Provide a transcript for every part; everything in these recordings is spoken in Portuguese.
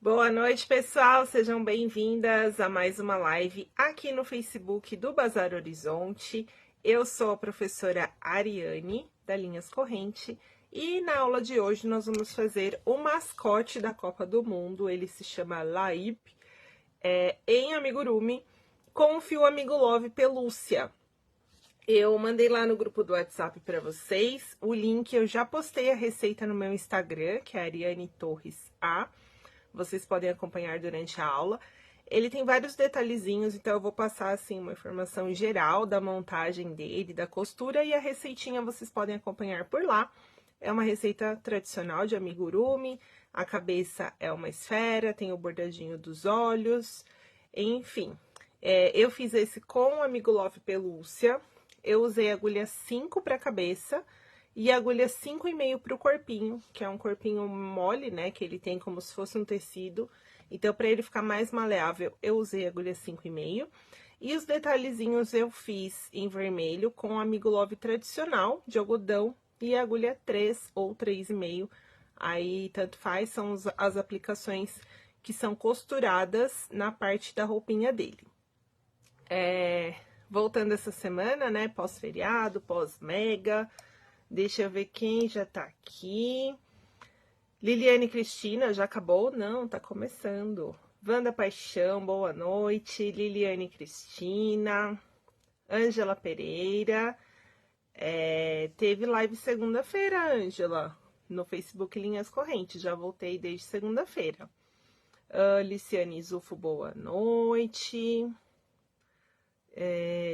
Boa noite, pessoal. Sejam bem-vindas a mais uma live aqui no Facebook do Bazar Horizonte. Eu sou a professora Ariane, da Linhas Corrente, e na aula de hoje nós vamos fazer o mascote da Copa do Mundo. Ele se chama Laip, em amigurumi, com o fio Amigo Love pelúcia. Eu mandei lá no grupo do WhatsApp para vocês o link. Eu já postei a receita no meu Instagram, que é Ariane Torres A. Vocês podem acompanhar durante a aula. Ele tem vários detalhezinhos, então eu vou passar assim uma informação geral da montagem dele, da costura, e a receitinha vocês podem acompanhar por lá. É uma receita tradicional de amigurumi, a cabeça é uma esfera, tem o bordadinho dos olhos, enfim. Eu fiz esse com Amigo Love pelúcia. Eu usei agulha 5 para a cabeça e agulha 5,5 para o corpinho, que é um corpinho mole, né? Que ele tem como se fosse um tecido. Então, para ele ficar mais maleável, eu usei agulha 5,5. E os detalhezinhos eu fiz em vermelho com o Amigo Love tradicional de algodão e agulha 3 ou 3,5. Aí, tanto faz, são as aplicações que são costuradas na parte da roupinha dele. Voltando essa semana, né? Pós-feriado, pós-mega. Deixa eu ver quem já tá aqui. Liliane Cristina, já acabou? Não, tá começando. Wanda Paixão, boa noite. Liliane Cristina. Ângela Pereira. Teve live segunda-feira, Ângela, no Facebook Linhas Correntes. Já voltei desde segunda-feira. Liciane Zufo, boa noite.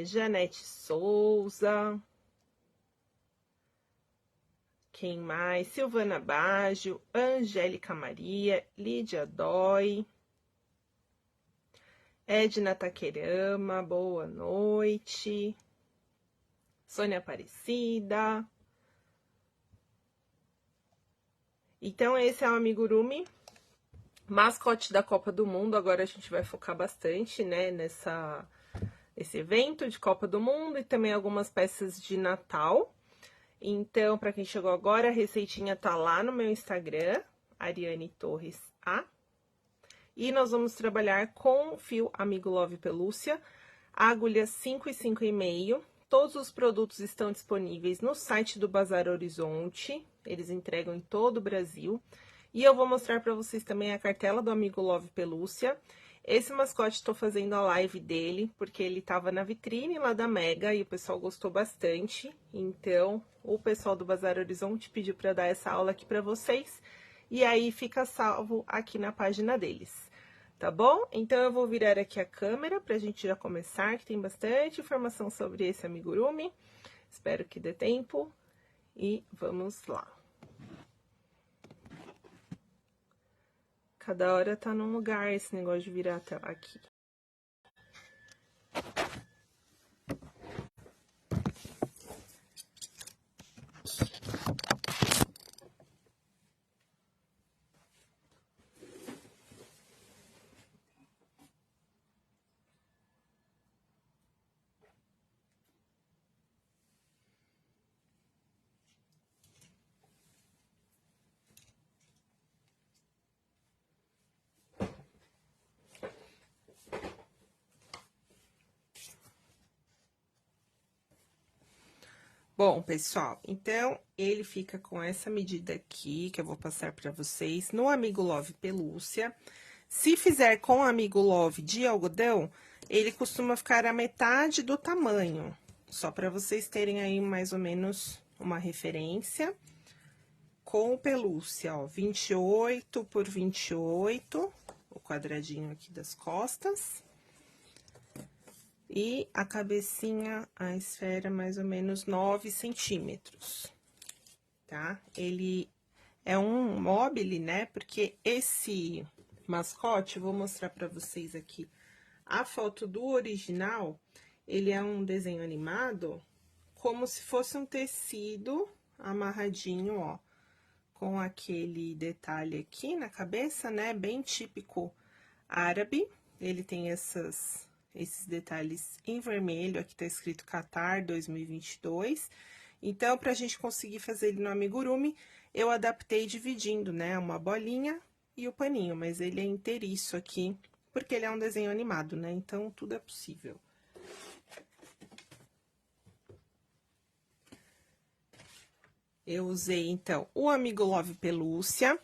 Janete Souza. Quem mais? Silvana Baggio, Angélica Maria, Lídia Dói, Edna Taquerama, boa noite. Sônia Aparecida. Então, esse é o amigurumi, mascote da Copa do Mundo. Agora a gente vai focar bastante, né, nesse evento de Copa do Mundo e também algumas peças de Natal. Então, para quem chegou agora, a receitinha tá lá no meu Instagram, Ariane Torres A. E nós vamos trabalhar com o fio Amigo Love pelúcia, agulha 5 e 5,5. Todos os produtos estão disponíveis no site do Bazar Horizonte, eles entregam em todo o Brasil. E eu vou mostrar para vocês também a cartela do Amigo Love pelúcia. Esse mascote estou fazendo a live dele, porque ele estava na vitrine lá da Mega e o pessoal gostou bastante. Então, o pessoal do Bazar Horizonte pediu para dar essa aula aqui para vocês. E aí fica salvo aqui na página deles, tá bom? Então, eu vou virar aqui a câmera para a gente já começar, que tem bastante informação sobre esse amigurumi. Espero que dê tempo e vamos lá. Cada hora tá num lugar esse negócio de virar a tela aqui. Bom, pessoal, então ele fica com essa medida aqui, que eu vou passar para vocês, no Amigo Love pelúcia. Se fizer com Amigo Love de algodão, ele costuma ficar a metade do tamanho. Só para vocês terem aí mais ou menos uma referência. Com pelúcia, ó, 28 por 28, o quadradinho aqui das costas. E a cabecinha, a esfera, mais ou menos 9 centímetros, tá? Ele é um mobile, né? Porque esse mascote, eu vou mostrar pra vocês aqui a foto do original. Ele é um desenho animado, como se fosse um tecido amarradinho, ó, com aquele detalhe aqui na cabeça, né? Bem típico árabe. Ele tem esses detalhes em vermelho, aqui tá escrito Qatar 2022. Então, pra gente conseguir fazer ele no amigurumi, eu adaptei dividindo, né, uma bolinha e o paninho, mas ele é inteiriço aqui, porque ele é um desenho animado, né? Então, tudo é possível. Eu usei, então, o Amigo Love Pelúcia.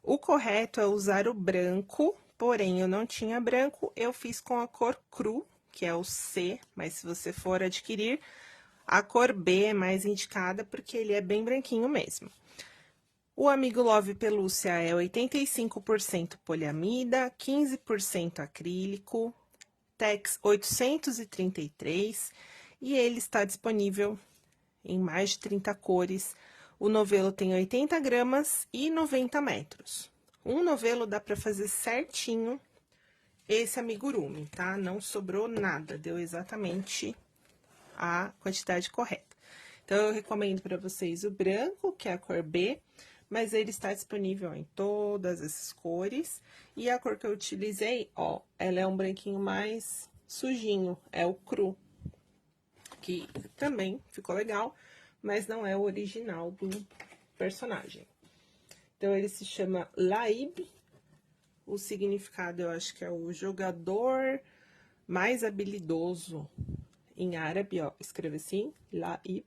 O correto é usar o branco, porém, eu não tinha branco, eu fiz com a cor cru, que é o C, mas se você for adquirir, a cor B é mais indicada, porque ele é bem branquinho mesmo. O Amigo Love Pelúcia é 85% poliamida, 15% acrílico, Tex 833, e ele está disponível em mais de 30 cores. O novelo tem 80 gramas e 90 metros. Um novelo dá para fazer certinho esse amigurumi, tá? Não sobrou nada, deu exatamente a quantidade correta. Então, eu recomendo para vocês o branco, que é a cor B, mas ele está disponível em todas essas cores. E a cor que eu utilizei, ó, ela é um branquinho mais sujinho, é o cru, que também ficou legal, mas não é o original do personagem. Então, ele se chama Laib. O significado, eu acho que é o jogador mais habilidoso em árabe, ó, escreve assim, Laib.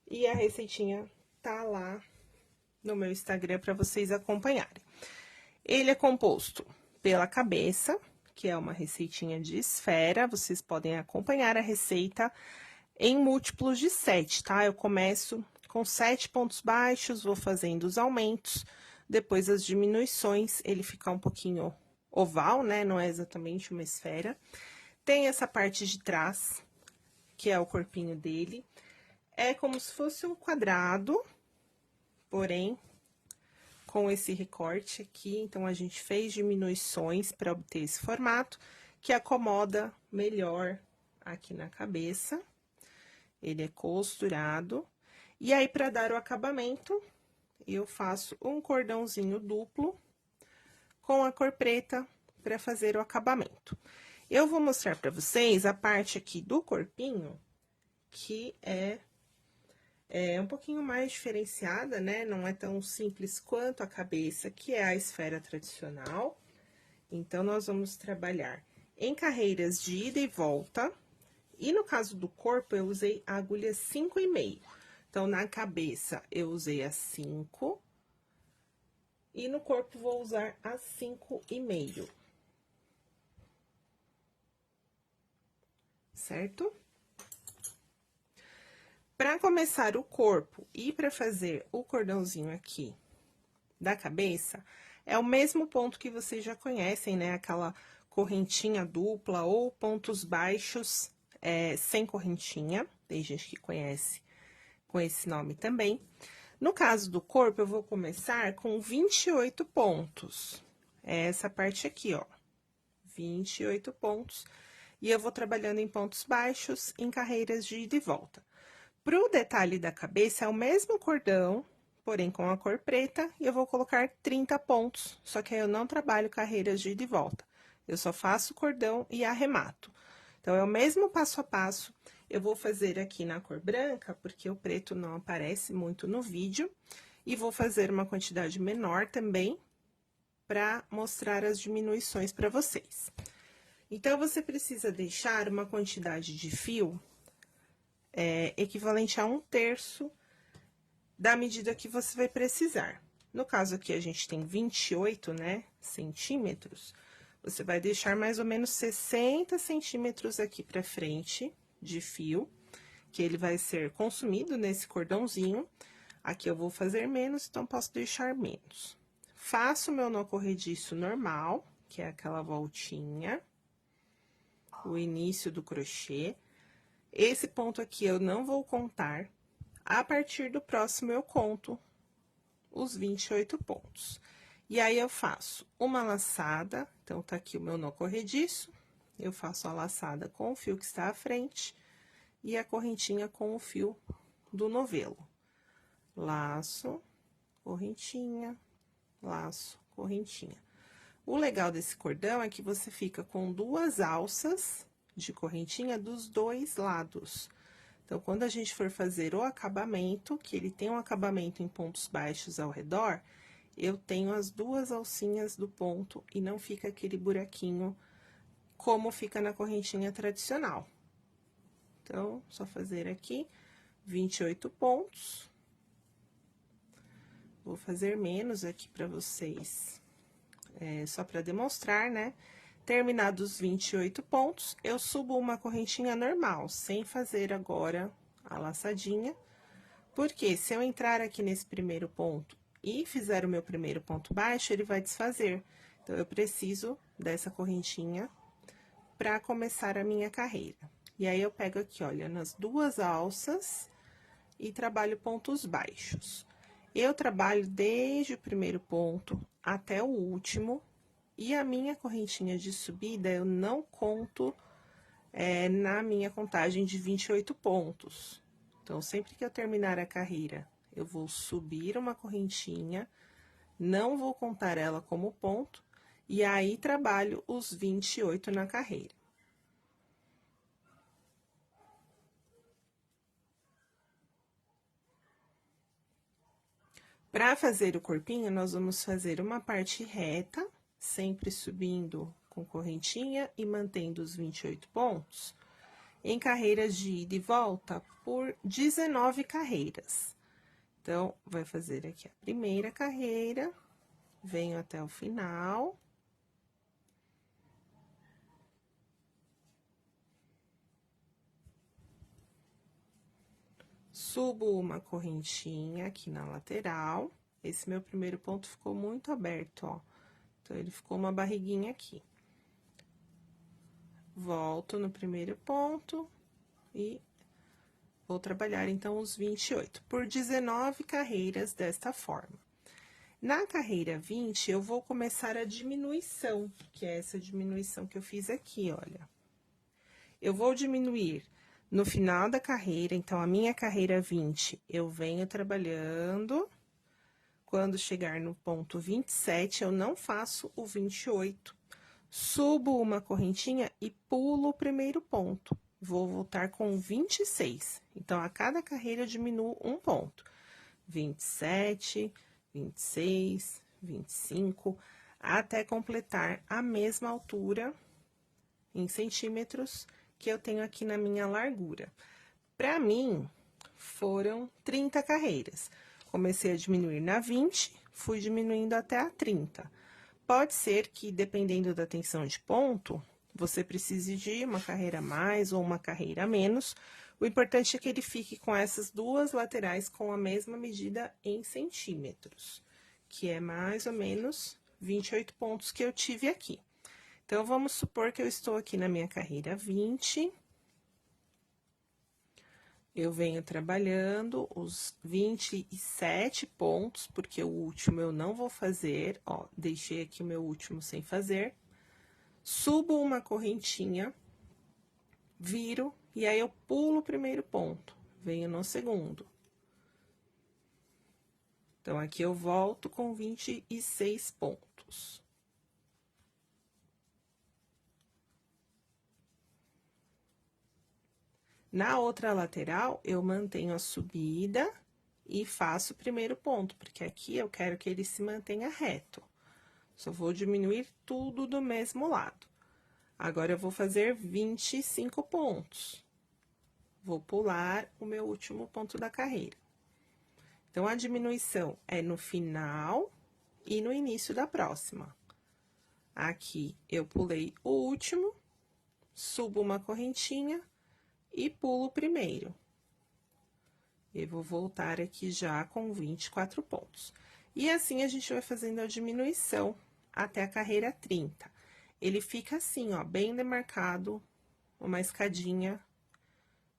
E a receitinha tá lá no meu Instagram para vocês acompanharem. Ele é composto pela cabeça, que é uma receitinha de esfera. Vocês podem acompanhar a receita em múltiplos de 7, tá? Eu começo com 7 pontos baixos, vou fazendo os aumentos, depois as diminuições, ele fica um pouquinho oval, né? Não é exatamente uma esfera. Tem essa parte de trás, que é o corpinho dele. É como se fosse um quadrado, porém, com esse recorte aqui. Então, a gente fez diminuições para obter esse formato, que acomoda melhor aqui na cabeça. Ele é costurado. E aí, para dar o acabamento, eu faço um cordãozinho duplo com a cor preta para fazer o acabamento. Eu vou mostrar para vocês a parte aqui do corpinho, que é um pouquinho mais diferenciada, né? Não é tão simples quanto a cabeça, que é a esfera tradicional. Então, nós vamos trabalhar em carreiras de ida e volta. E no caso do corpo, eu usei a agulha 5,5. Então, na cabeça, eu usei a 5. E no corpo, vou usar a 5,5. Certo? Para começar o corpo e para fazer o cordãozinho aqui da cabeça, é o mesmo ponto que vocês já conhecem, né? Aquela correntinha dupla ou pontos baixos sem correntinha. Tem gente que conhece com esse nome também. No caso do corpo, eu vou começar com 28 pontos. É essa parte aqui, ó. 28 pontos. E eu vou trabalhando em pontos baixos, em carreiras de ida e volta. Pro detalhe da cabeça, é o mesmo cordão, porém com a cor preta, e eu vou colocar 30 pontos, só que aí eu não trabalho carreiras de ida e volta. Eu só faço o cordão e arremato. Então, é o mesmo passo a passo. Eu vou fazer aqui na cor branca, porque o preto não aparece muito no vídeo, e vou fazer uma quantidade menor também, para mostrar as diminuições para vocês. Então, você precisa deixar uma quantidade de fio equivalente a 1/3 da medida que você vai precisar. No caso aqui, a gente tem 28, né, centímetros. Você vai deixar mais ou menos 60 centímetros aqui pra frente de fio, que ele vai ser consumido nesse cordãozinho. Aqui eu vou fazer menos, então posso deixar menos. Faço meu nó corrediço normal, que é aquela voltinha, o início do crochê. Esse ponto aqui eu não vou contar. A partir do próximo, eu conto os 28 pontos. E aí, eu faço uma laçada. Então, tá aqui o meu nó corrediço. Eu faço a laçada com o fio que está à frente. E a correntinha com o fio do novelo. Laço, correntinha, laço, correntinha. O legal desse cordão é que você fica com 2 alças de correntinha dos 2 lados. Então, quando a gente for fazer o acabamento, que ele tem um acabamento em pontos baixos ao redor, eu tenho as duas alcinhas do ponto e não fica aquele buraquinho como fica na correntinha tradicional. Então, só fazer aqui 28 pontos. Vou fazer menos aqui para vocês, só para demonstrar, né? Terminados os 28 pontos, eu subo uma correntinha normal, sem fazer agora a laçadinha. Porque se eu entrar aqui nesse primeiro ponto e fizer o meu primeiro ponto baixo, ele vai desfazer. Então, eu preciso dessa correntinha para começar a minha carreira. E aí, eu pego aqui, olha, nas duas alças e trabalho pontos baixos. Eu trabalho desde o primeiro ponto até o último, e a minha correntinha de subida eu não conto na minha contagem de 28 pontos. Então, sempre que eu terminar a carreira, eu vou subir uma correntinha, não vou contar ela como ponto, e aí trabalho os 28 na carreira. Para fazer o corpinho, nós vamos fazer uma parte reta, sempre subindo com correntinha e mantendo os 28 pontos, em carreiras de ida e volta por 19 carreiras. Então, vai fazer aqui a primeira carreira, venho até o final. Subo uma correntinha aqui na lateral. Esse meu primeiro ponto ficou muito aberto, ó. Então, ele ficou uma barriguinha aqui. Volto no primeiro ponto e vou trabalhar, então, os 28, por 19 carreiras desta forma. Na carreira 20, eu vou começar a diminuição, que é essa diminuição que eu fiz aqui, olha. Eu vou diminuir no final da carreira, então, a minha carreira 20, eu venho trabalhando. Quando chegar no ponto 27, eu não faço o 28. Subo uma correntinha e pulo o primeiro ponto. Vou voltar com 26. Então, a cada carreira eu diminuo um ponto. 27, 26, 25, até completar a mesma altura em centímetros que eu tenho aqui na minha largura. Para mim, foram 30 carreiras. Comecei a diminuir na 20, fui diminuindo até a 30. Pode ser que, dependendo da tensão de ponto, você precise de uma carreira a mais ou uma carreira a menos. O importante é que ele fique com essas duas laterais com a mesma medida em centímetros, que é mais ou menos 28 pontos que eu tive aqui. Então, vamos supor que eu estou aqui na minha carreira 20. Eu venho trabalhando os 27 pontos, porque o último eu não vou fazer, ó, deixei aqui o meu último sem fazer. Subo uma correntinha, viro, e aí eu pulo o primeiro ponto, venho no segundo. Então, aqui eu volto com 26 pontos. Na outra lateral, eu mantenho a subida e faço o primeiro ponto, porque aqui eu quero que ele se mantenha reto. Só vou diminuir tudo do mesmo lado. Agora, eu vou fazer 25 pontos. Vou pular o meu último ponto da carreira. Então, a diminuição é no final e no início da próxima. Aqui, eu pulei o último, subo uma correntinha e pulo o primeiro. Eu vou voltar aqui já com 24 pontos. E assim, a gente vai fazendo a diminuição até a carreira 30. Ele fica assim, ó, bem demarcado, uma escadinha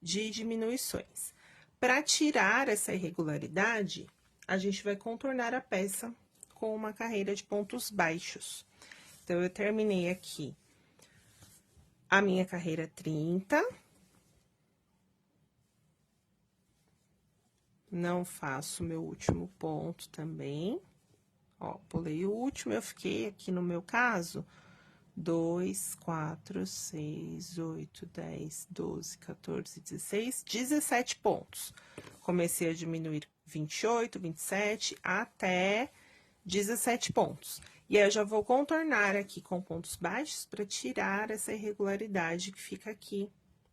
de diminuições. Para tirar essa irregularidade, a gente vai contornar a peça com uma carreira de pontos baixos. Então, eu terminei aqui a minha carreira 30. Não faço meu último ponto também. Ó, pulei o último, eu fiquei aqui no meu caso, 2, 4, 6, 8, 10, 12, 14, 16, 17 pontos. Comecei a diminuir 28, 27, até 17 pontos. E aí, eu já vou contornar aqui com pontos baixos para tirar essa irregularidade que fica aqui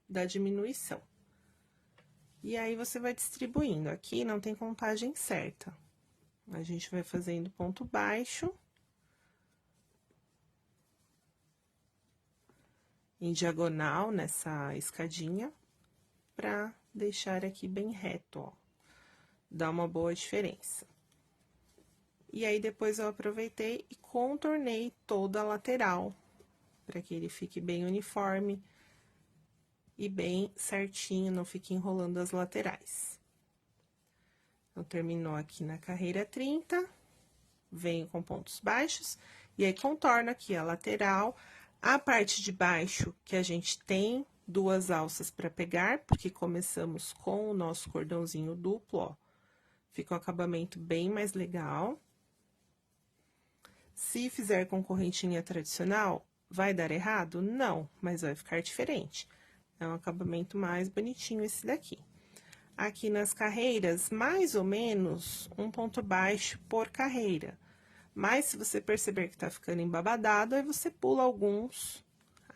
da diminuição. E aí, você vai distribuindo. Aqui não tem contagem certa. A gente vai fazendo ponto baixo. Em diagonal nessa escadinha, para deixar aqui bem reto, ó. Dá uma boa diferença. E aí, depois eu aproveitei e contornei toda a lateral, para que ele fique bem uniforme e bem certinho, não fique enrolando as laterais. Então, terminou aqui na carreira 30, venho com pontos baixos, e aí contorno aqui a lateral, a parte de baixo, que a gente tem 2 alças para pegar, porque começamos com o nosso cordãozinho duplo, ó. Fica um acabamento bem mais legal. Se fizer com correntinha tradicional, vai dar errado? Não, mas vai ficar diferente. É um acabamento mais bonitinho esse daqui. Aqui nas carreiras, mais ou menos um ponto baixo por carreira. Mas, se você perceber que tá ficando embabadado, aí você pula alguns.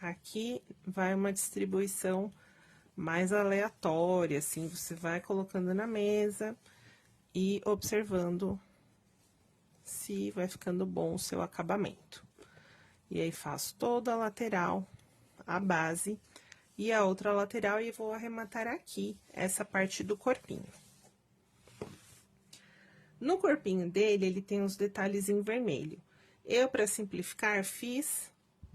Aqui vai uma distribuição mais aleatória, assim, você vai colocando na mesa e observando se vai ficando bom o seu acabamento. E aí, faço toda a lateral, a base, e a outra lateral, e vou arrematar aqui, essa parte do corpinho. No corpinho dele, ele tem uns detalhes em vermelho. Eu, para simplificar, fiz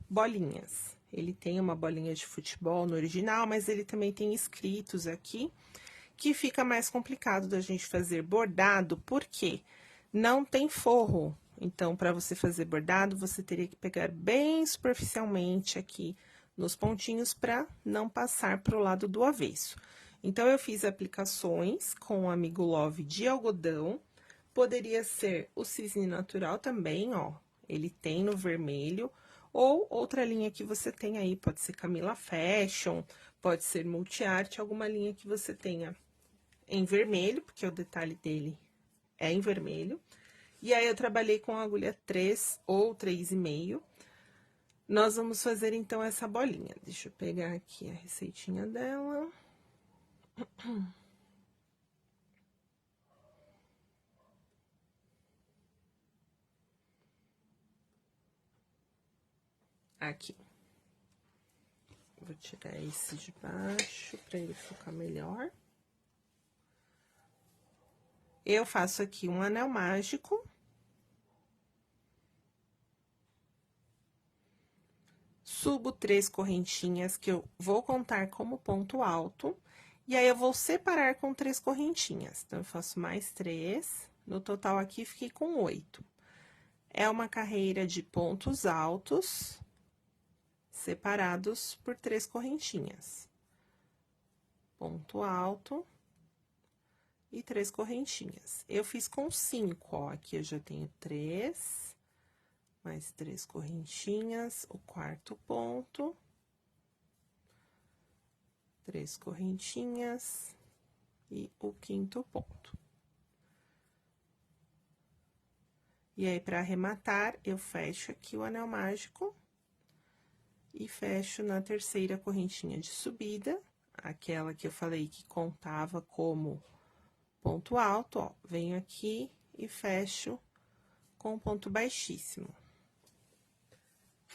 bolinhas. Ele tem uma bolinha de futebol no original, mas ele também tem escritos aqui, que fica mais complicado da gente fazer bordado, porque não tem forro. Então, para você fazer bordado, você teria que pegar bem superficialmente aqui nos pontinhos para não passar para o lado do avesso. Então, eu fiz aplicações com o Amigo Love de algodão. Poderia ser o cisne natural também, ó. Ele tem no vermelho. Ou outra linha que você tem aí, pode ser Camila Fashion, pode ser Multiarte, alguma linha que você tenha em vermelho, porque o detalhe dele é em vermelho. E aí, eu trabalhei com a agulha 3 ou 3,5. Nós vamos fazer, então, essa bolinha. Deixa eu pegar aqui a receitinha dela. Aqui. Vou tirar esse de baixo para ele ficar melhor. Eu faço aqui um anel mágico. Subo 3 correntinhas, que eu vou contar como ponto alto. E aí, eu vou separar com 3 correntinhas. Então, eu faço mais 3. No total, aqui, fiquei com 8. É uma carreira de pontos altos, separados por 3 correntinhas. Ponto alto e 3 correntinhas. Eu fiz com 5, ó. Aqui eu já tenho 3, mais 3 correntinhas, o 4º ponto, 3 correntinhas e o 5º ponto. E aí, para arrematar, eu fecho aqui o anel mágico e fecho na 3ª correntinha de subida, aquela que eu falei que contava como ponto alto, ó. Venho aqui e fecho com ponto baixíssimo.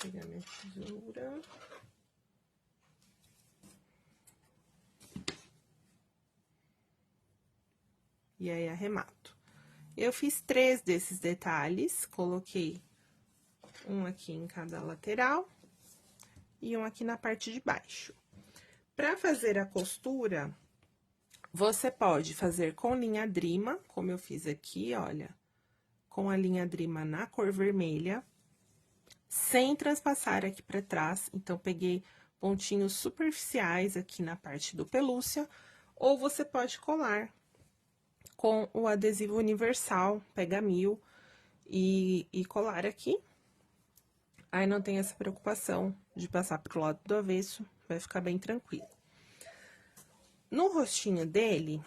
Vou pegar minha tesoura. E aí, arremato. Eu fiz 3 desses detalhes, coloquei um aqui em cada lateral e um aqui na parte de baixo. Para fazer a costura, você pode fazer com linha Drima, como eu fiz aqui, olha, com a linha Drima na cor vermelha, sem transpassar aqui para trás. Então, peguei pontinhos superficiais aqui na parte do pelúcia, ou você pode colar com o adesivo universal, pega 1000 e colar aqui. Aí, não tem essa preocupação de passar pro lado do avesso, vai ficar bem tranquilo. No rostinho dele,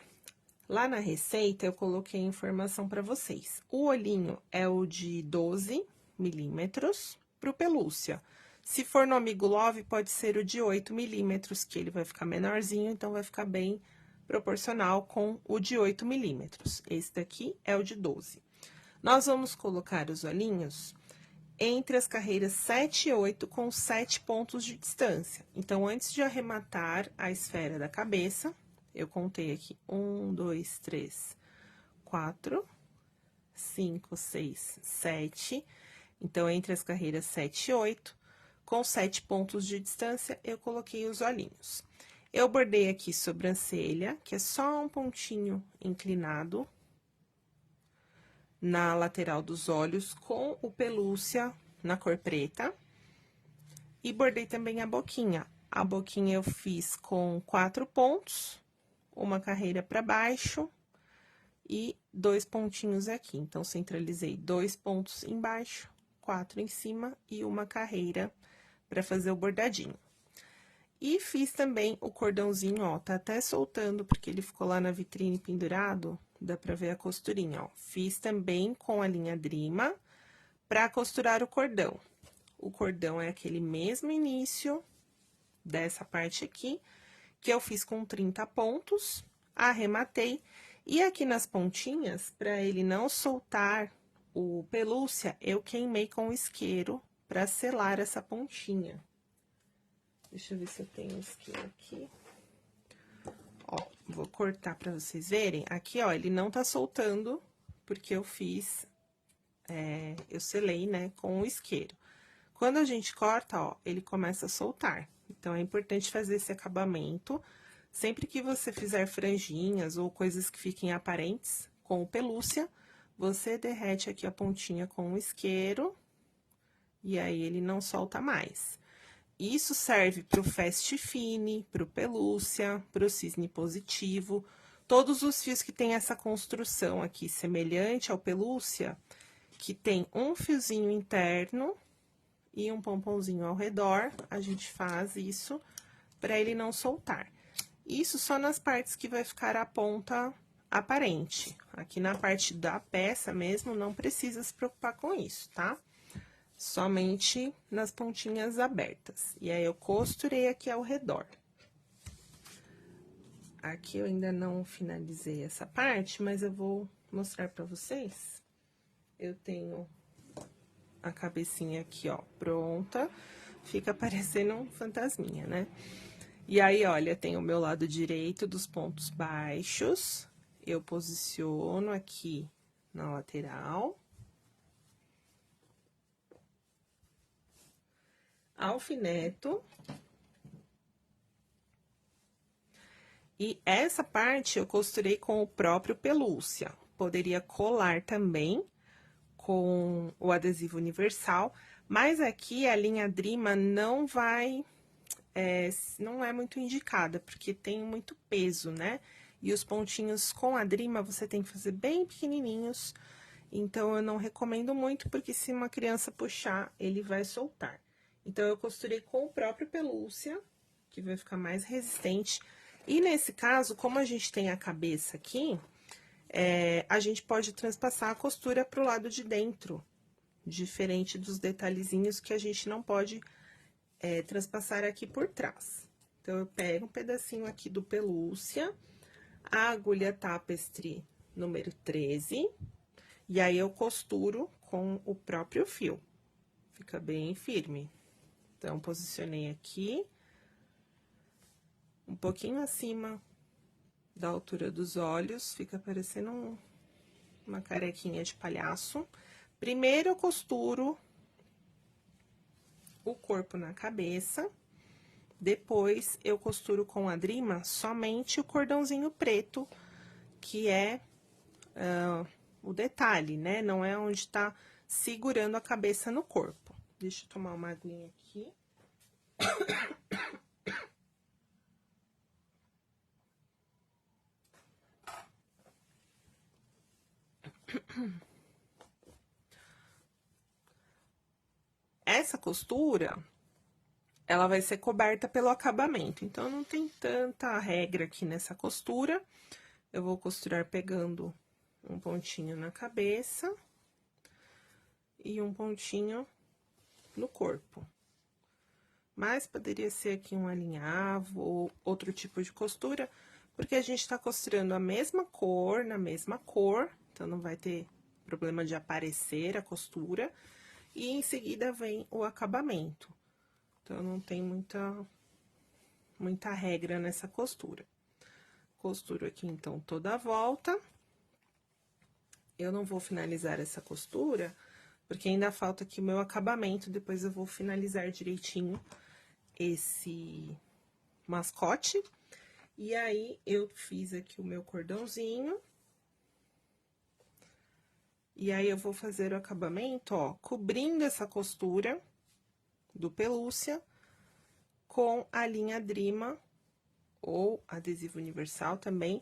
Lá na receita, eu coloquei informação para vocês. O olhinho é o de 12 milímetros pro pelúcia. Se for no Amigo Love, pode ser o de 8 milímetros, que ele vai ficar menorzinho, então vai ficar bem proporcional com o de 8 milímetros. Esse daqui é o de 12. Nós vamos colocar os olhinhos entre as carreiras 7 e 8 com 7 pontos de distância. Então, antes de arrematar a esfera da cabeça, eu contei aqui 1, 2, 3, 4, 5, 6, 7. Então, entre as carreiras 7 e 8, com 7 pontos de distância, eu coloquei os olhinhos. Eu bordei aqui sobrancelha, que é só um pontinho inclinado na lateral dos olhos, com o pelúcia na cor preta. E bordei também a boquinha. A boquinha eu fiz com 4 pontos, uma carreira para baixo e 2 pontinhos aqui. Então, centralizei 2 pontos embaixo, 4 em cima e uma carreira para fazer o bordadinho. E fiz também o cordãozinho, ó, tá até soltando, porque ele ficou lá na vitrine pendurado, dá pra ver a costurinha, ó. Fiz também com a linha Drima pra costurar o cordão. O cordão é aquele mesmo início dessa parte aqui, que eu fiz com 30 pontos, arrematei. E aqui nas pontinhas, pra ele não soltar o pelúcia, eu queimei com isqueiro pra selar essa pontinha. Deixa eu ver se eu tenho isqueiro aqui. Ó, vou cortar pra vocês verem. Aqui, ó, ele não tá soltando, porque eu fiz, eu selei, né, com o isqueiro. Quando a gente corta, ó, ele começa a soltar. Então, é importante fazer esse acabamento. Sempre que você fizer franjinhas ou coisas que fiquem aparentes com o pelúcia, você derrete aqui a pontinha com o isqueiro, e aí ele não solta mais. Isso serve para o Fast Fine, para o pelúcia, para o cisne positivo. Todos os fios que tem essa construção aqui semelhante ao pelúcia, que tem um fiozinho interno e um pomponzinho ao redor, a gente faz isso para ele não soltar. Isso só nas partes que vai ficar a ponta aparente. Aqui na parte da peça mesmo, não precisa se preocupar com isso, tá? Somente nas pontinhas abertas. E aí, eu costurei aqui ao redor. Aqui eu ainda não finalizei essa parte, mas eu vou mostrar pra vocês. Eu tenho a cabecinha aqui, ó, pronta. Fica parecendo um fantasminha, né? E aí, olha, tem o meu lado direito dos pontos baixos. Eu posiciono aqui na lateral. Alfineto. E essa parte eu costurei com o próprio pelúcia. Poderia colar também com o adesivo universal, mas aqui a linha Drima não vai, não é muito indicada, porque tem muito peso, né? E os pontinhos com a Drima você tem que fazer bem pequenininhos, então eu não recomendo muito, porque se uma criança puxar, ele vai soltar. Então, eu costurei com o próprio pelúcia, que vai ficar mais resistente. E nesse caso, como a gente tem a cabeça aqui, a gente pode transpassar a costura pro lado de dentro, diferente dos detalhezinhos que a gente não pode transpassar aqui por trás. Então, eu pego um pedacinho aqui do pelúcia, a agulha tapestry número 13, e aí eu costuro com o próprio fio. Fica bem firme. Então, posicionei aqui, um pouquinho acima da altura dos olhos, fica parecendo uma carequinha de palhaço. Primeiro, eu costuro o corpo na cabeça, depois eu costuro com a Drima somente o cordãozinho preto, que é o detalhe, né? Não é onde tá segurando a cabeça no corpo. Deixa eu tomar uma aguinha aqui. Essa costura, ela vai ser coberta pelo acabamento, então não tem tanta regra aqui nessa costura, Eu vou costurar pegando um pontinho na cabeça e um pontinho no corpo. Mas poderia ser aqui um alinhavo ou outro tipo de costura, porque a gente tá costurando a mesma cor, na mesma cor, então não vai ter problema de aparecer a costura. E em seguida vem o acabamento. Então, não tem muita regra nessa costura. Costuro aqui, então, toda a volta. Eu não vou finalizar essa costura, porque ainda falta aqui o meu acabamento, depois eu vou finalizar direitinho esse mascote. E aí, eu fiz aqui o meu cordãozinho. E aí, eu vou fazer o acabamento, ó, cobrindo essa costura do pelúcia com a linha Drima ou adesivo universal também.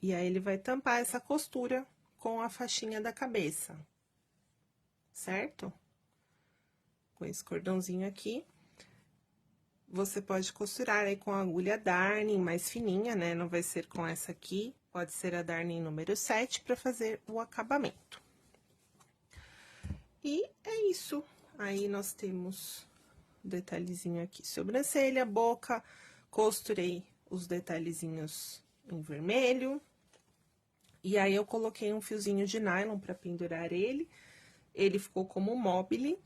E aí, ele vai tampar essa costura com a faixinha da cabeça, certo? Com esse cordãozinho aqui. Você pode costurar aí com a agulha Darning mais fininha, né? Não vai ser com essa aqui, pode ser a Darning número 7 para fazer o acabamento. E é isso. Aí, nós temos o detalhezinho aqui, sobrancelha, boca, costurei os detalhezinhos em vermelho. E aí, eu coloquei um fiozinho de nylon para pendurar ele. Ele ficou como mobile.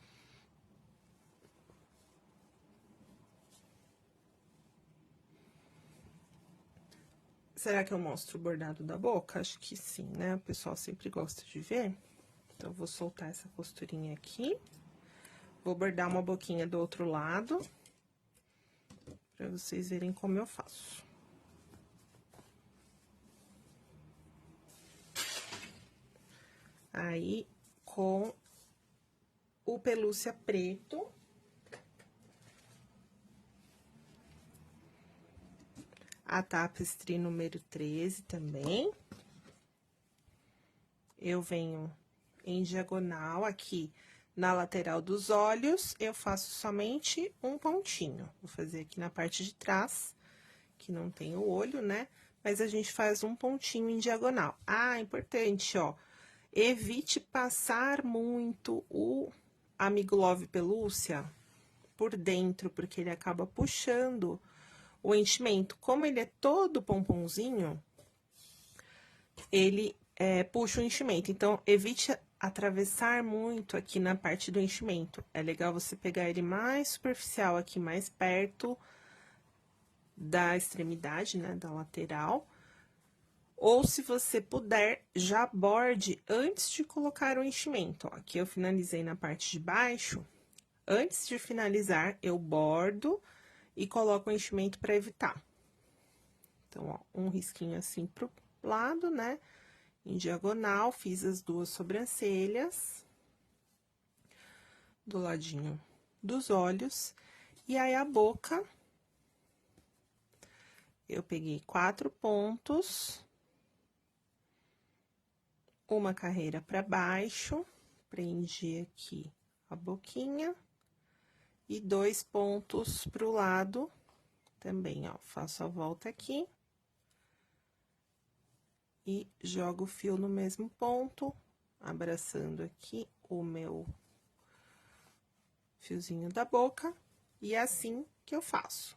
Será que eu mostro o bordado da boca? Acho que sim, né? O pessoal sempre gosta de ver. Então, eu vou soltar essa costurinha aqui. Vou bordar uma boquinha do outro lado, pra vocês verem como eu faço. Aí, com o pelúcia preto, a tapestry número 13 também. Eu venho em diagonal aqui na lateral dos olhos, eu faço somente um pontinho. Vou fazer aqui na parte de trás, que não tem o olho, né? Mas a gente faz um pontinho em diagonal. Ah, importante, ó. Evite passar muito o Amigo Love Pelúcia por dentro, porque ele acaba puxando o enchimento. Como ele é todo pomponzinho, ele puxa o enchimento. Então, evite atravessar muito aqui na parte do enchimento. É legal você pegar ele mais superficial aqui, mais perto da extremidade, né, da lateral. Ou, se você puder, já borde antes de colocar o enchimento. Ó, aqui eu finalizei na parte de baixo. Antes de finalizar, eu bordo e coloco o enchimento para evitar. Então, ó, um risquinho assim pro lado, né? Em diagonal, fiz as duas sobrancelhas. Do ladinho dos olhos. E aí, a boca, eu peguei 4 pontos. Uma carreira para baixo, prendi aqui a boquinha. E 2 pontos pro lado também, ó. Faço a volta aqui. E jogo o fio no mesmo ponto, abraçando aqui o meu fiozinho da boca. E é assim que eu faço.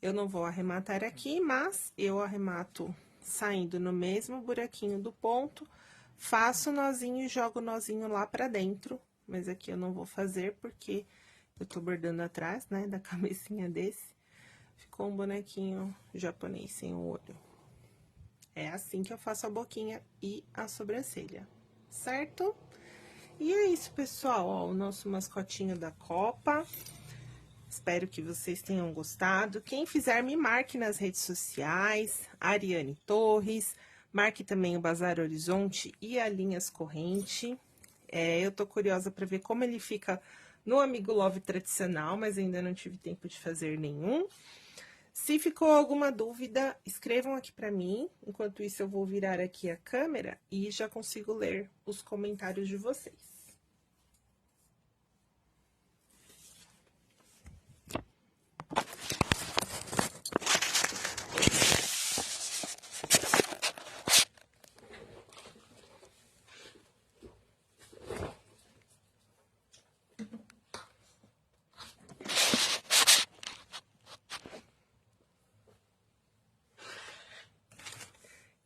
Eu não vou arrematar aqui, mas eu arremato saindo no mesmo buraquinho do ponto, faço o nozinho e jogo o nozinho lá pra dentro. Mas aqui eu não vou fazer porque eu tô bordando atrás, né, da cabecinha desse. Ficou um bonequinho japonês sem o olho. É assim que eu faço a boquinha e a sobrancelha, certo? E é isso, pessoal, ó, o nosso mascotinho da Copa. Espero que vocês tenham gostado. Quem fizer, me marque nas redes sociais, Ariane Torres. Marque também o Bazar Horizonte e a Linhas Corrente. Eu tô curiosa para ver como ele fica no Amigo Love tradicional, mas ainda não tive tempo de fazer nenhum. Se ficou alguma dúvida, escrevam aqui para mim. Enquanto isso, eu vou virar aqui a câmera e já consigo ler os comentários de vocês.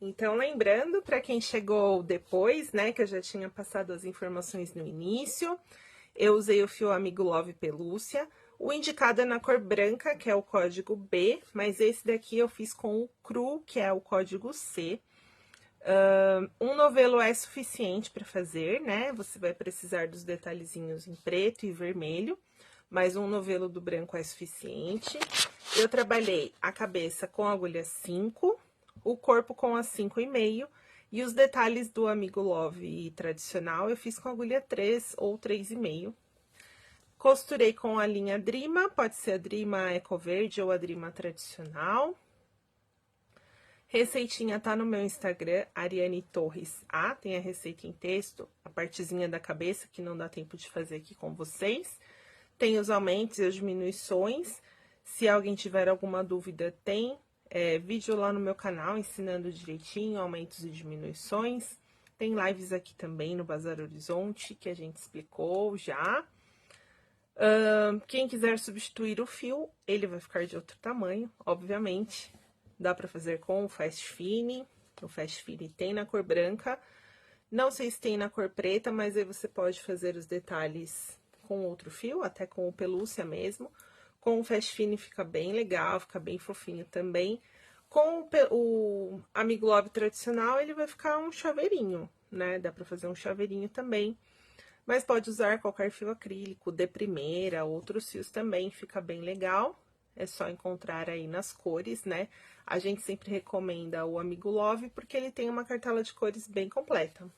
Então, lembrando, para quem chegou depois, né, que eu já tinha passado as informações no início, eu usei o fio Amigo Love Pelúcia. O indicado é na cor branca, que é o código B, mas esse daqui eu fiz com o cru, que é o código C. Um novelo é suficiente para fazer, né? Você vai precisar dos detalhezinhos em preto e vermelho, mas um novelo do branco é suficiente. Eu trabalhei a cabeça com a agulha 5, o corpo com a 5,5 e os detalhes do Amigo Love tradicional eu fiz com a agulha 3 ou 3,5. Costurei com a linha Drima, pode ser a Drima Eco Verde ou a Drima tradicional. Receitinha tá no meu Instagram, Ariane Torres A, tem a receita em texto, a partezinha da cabeça que não dá tempo de fazer aqui com vocês. Tem os aumentos e as diminuições. Se alguém tiver alguma dúvida, tem vídeo lá no meu canal ensinando direitinho aumentos e diminuições. Tem lives aqui também no Bazar Horizonte, que a gente explicou já. Quem quiser substituir o fio, ele vai ficar de outro tamanho, obviamente. Dá pra fazer com o Fast Fini. O Fast Fini tem na cor branca. Não sei se tem na cor preta, mas aí você pode fazer os detalhes com outro fio, até com o pelúcia mesmo. Com o Fast Fini fica bem legal, fica bem fofinho também. Com o Amigo Love tradicional, ele vai ficar um chaveirinho, né? Dá pra fazer um chaveirinho também. Mas pode usar qualquer fio acrílico, de primeira, outros fios também, fica bem legal. É só encontrar aí nas cores, né? A gente sempre recomenda o Amigo Love, porque ele tem uma cartela de cores bem completa.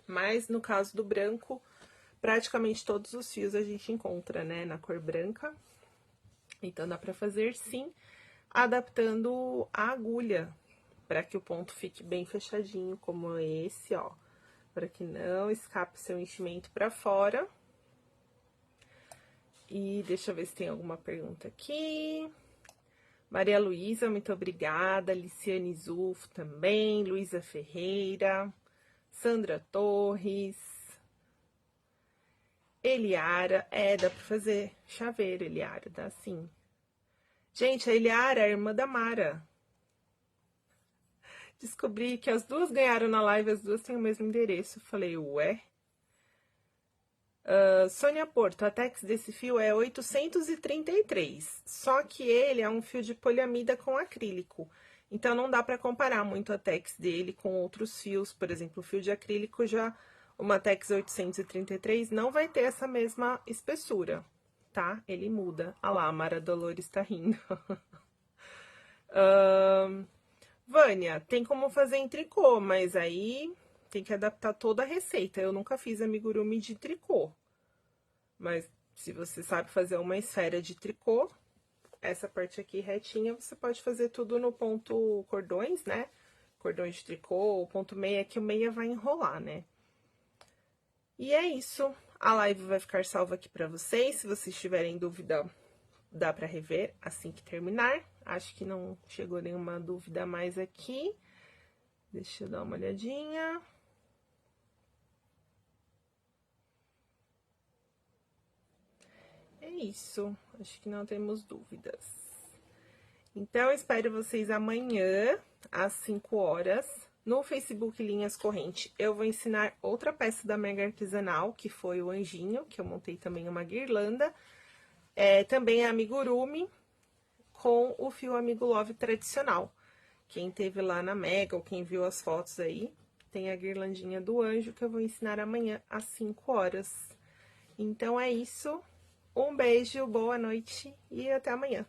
Mas, no caso do branco, praticamente todos os fios a gente encontra, né, na cor branca. Então, dá pra fazer, sim, adaptando a agulha, para que o ponto fique bem fechadinho, como esse, ó. Para que não escape seu enchimento para fora. E deixa eu ver se tem alguma pergunta aqui. Maria Luísa, muito obrigada. Liciane Zufo também. Luísa Ferreira. Sandra Torres. Eliara. Dá pra fazer chaveiro, Eliara, dá sim. Gente, a Eliara é a irmã da Mara. Descobri que as duas ganharam na live, as duas têm o mesmo endereço. Falei, ué? Sônia Porto, a tex desse fio é 833, só que ele é um fio de poliamida com acrílico, então não dá para comparar muito a tex dele com outros fios, por exemplo, o fio de acrílico já, uma tex 833 não vai ter essa mesma espessura, tá? Ele muda. Ah lá, a Mara Dolores tá rindo. Vânia, tem como fazer em tricô, mas aí tem que adaptar toda a receita. Eu nunca fiz amigurumi de tricô. Mas se você sabe fazer uma esfera de tricô, essa parte aqui retinha, você pode fazer tudo no ponto cordões, né? Cordões de tricô, o ponto meia, que o meia vai enrolar, né? E é isso. A live vai ficar salva aqui pra vocês. Se vocês tiverem dúvida, dá pra rever assim que terminar. Acho que não chegou nenhuma dúvida mais aqui. Deixa eu dar uma olhadinha. É isso. Acho que não temos dúvidas. Então, eu espero vocês amanhã, às 5 horas, no Facebook Linhas Corrente. Eu vou ensinar outra peça da Mega Artesanal, que foi o anjinho, que eu montei também uma guirlanda. Também é amigurumi, com o fio Amigo Love tradicional. Quem teve lá na Mega, ou quem viu as fotos aí, tem a guirlandinha do anjo, que eu vou ensinar amanhã, às 5 horas. Então, é isso. Um beijo, boa noite e até amanhã.